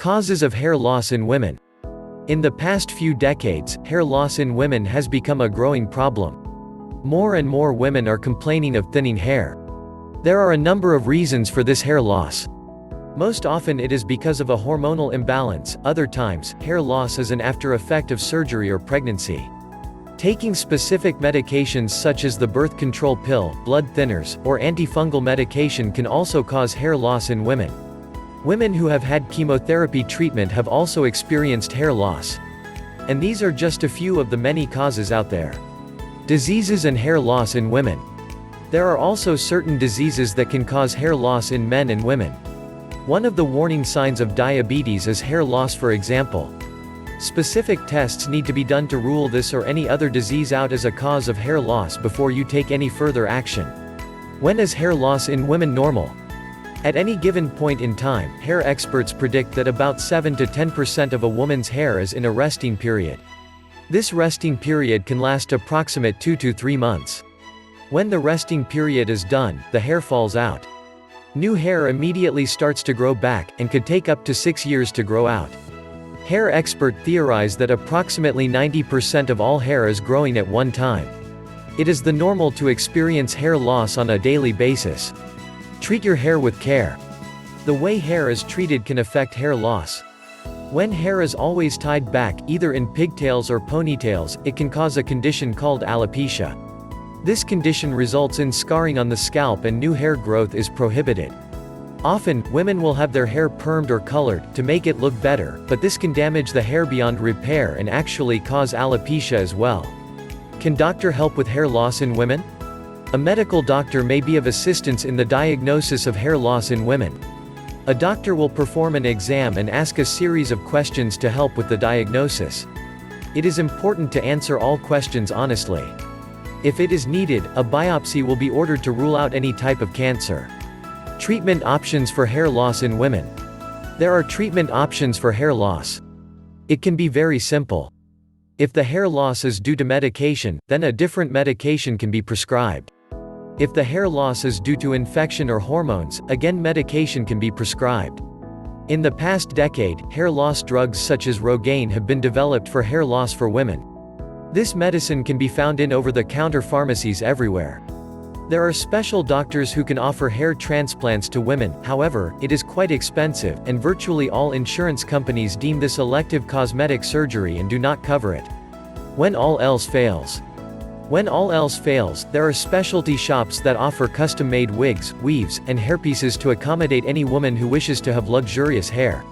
Causes of hair loss in women. In the past few decades, hair loss in women has become a growing problem. More and more women are complaining of thinning hair. There are a number of reasons for this hair loss. Most often it is because of a hormonal imbalance, other times, hair loss is an after-effect of surgery or pregnancy. Taking specific medications such as the birth control pill, blood thinners, or antifungal medication can also cause hair loss in women. Women who have had chemotherapy treatment have also experienced hair loss. And these are just a few of the many causes out there. Diseases and hair loss in women. There are also certain diseases that can cause hair loss in men and women. One of the warning signs of diabetes is hair loss, for example. Specific tests need to be done to rule this or any other disease out as a cause of hair loss before you take any further action. When is hair loss in women normal? At any given point in time, hair experts predict that about 7 to 10% of a woman's hair is in a resting period. This resting period can last approximate 2 to 3 months. When the resting period is done, the hair falls out. New hair immediately starts to grow back, and could take up to 6 years to grow out. Hair experts theorize that approximately 90% of all hair is growing at one time. It is the normal to experience hair loss on a daily basis. Treat your hair with care. The way hair is treated can affect hair loss. When hair is always tied back, either in pigtails or ponytails, it can cause a condition called alopecia. This condition results in scarring on the scalp and new hair growth is prohibited. Often, women will have their hair permed or colored, to make it look better, but this can damage the hair beyond repair and actually cause alopecia as well. Can doctor help with hair loss in women? A medical doctor may be of assistance in the diagnosis of hair loss in women. A doctor will perform an exam and ask a series of questions to help with the diagnosis. It is important to answer all questions honestly. If it is needed, a biopsy will be ordered to rule out any type of cancer. Treatment options for hair loss in women. There are treatment options for hair loss. It can be very simple. If the hair loss is due to medication, then a different medication can be prescribed. If the hair loss is due to infection or hormones, again medication can be prescribed. In the past decade, hair loss drugs such as Rogaine have been developed for hair loss for women. This medicine can be found in over-the-counter pharmacies everywhere. There are special doctors who can offer hair transplants to women, however, it is quite expensive, and virtually all insurance companies deem this elective cosmetic surgery and do not cover it. When all else fails. When all else fails, there are specialty shops that offer custom-made wigs, weaves, and hairpieces to accommodate any woman who wishes to have luxurious hair.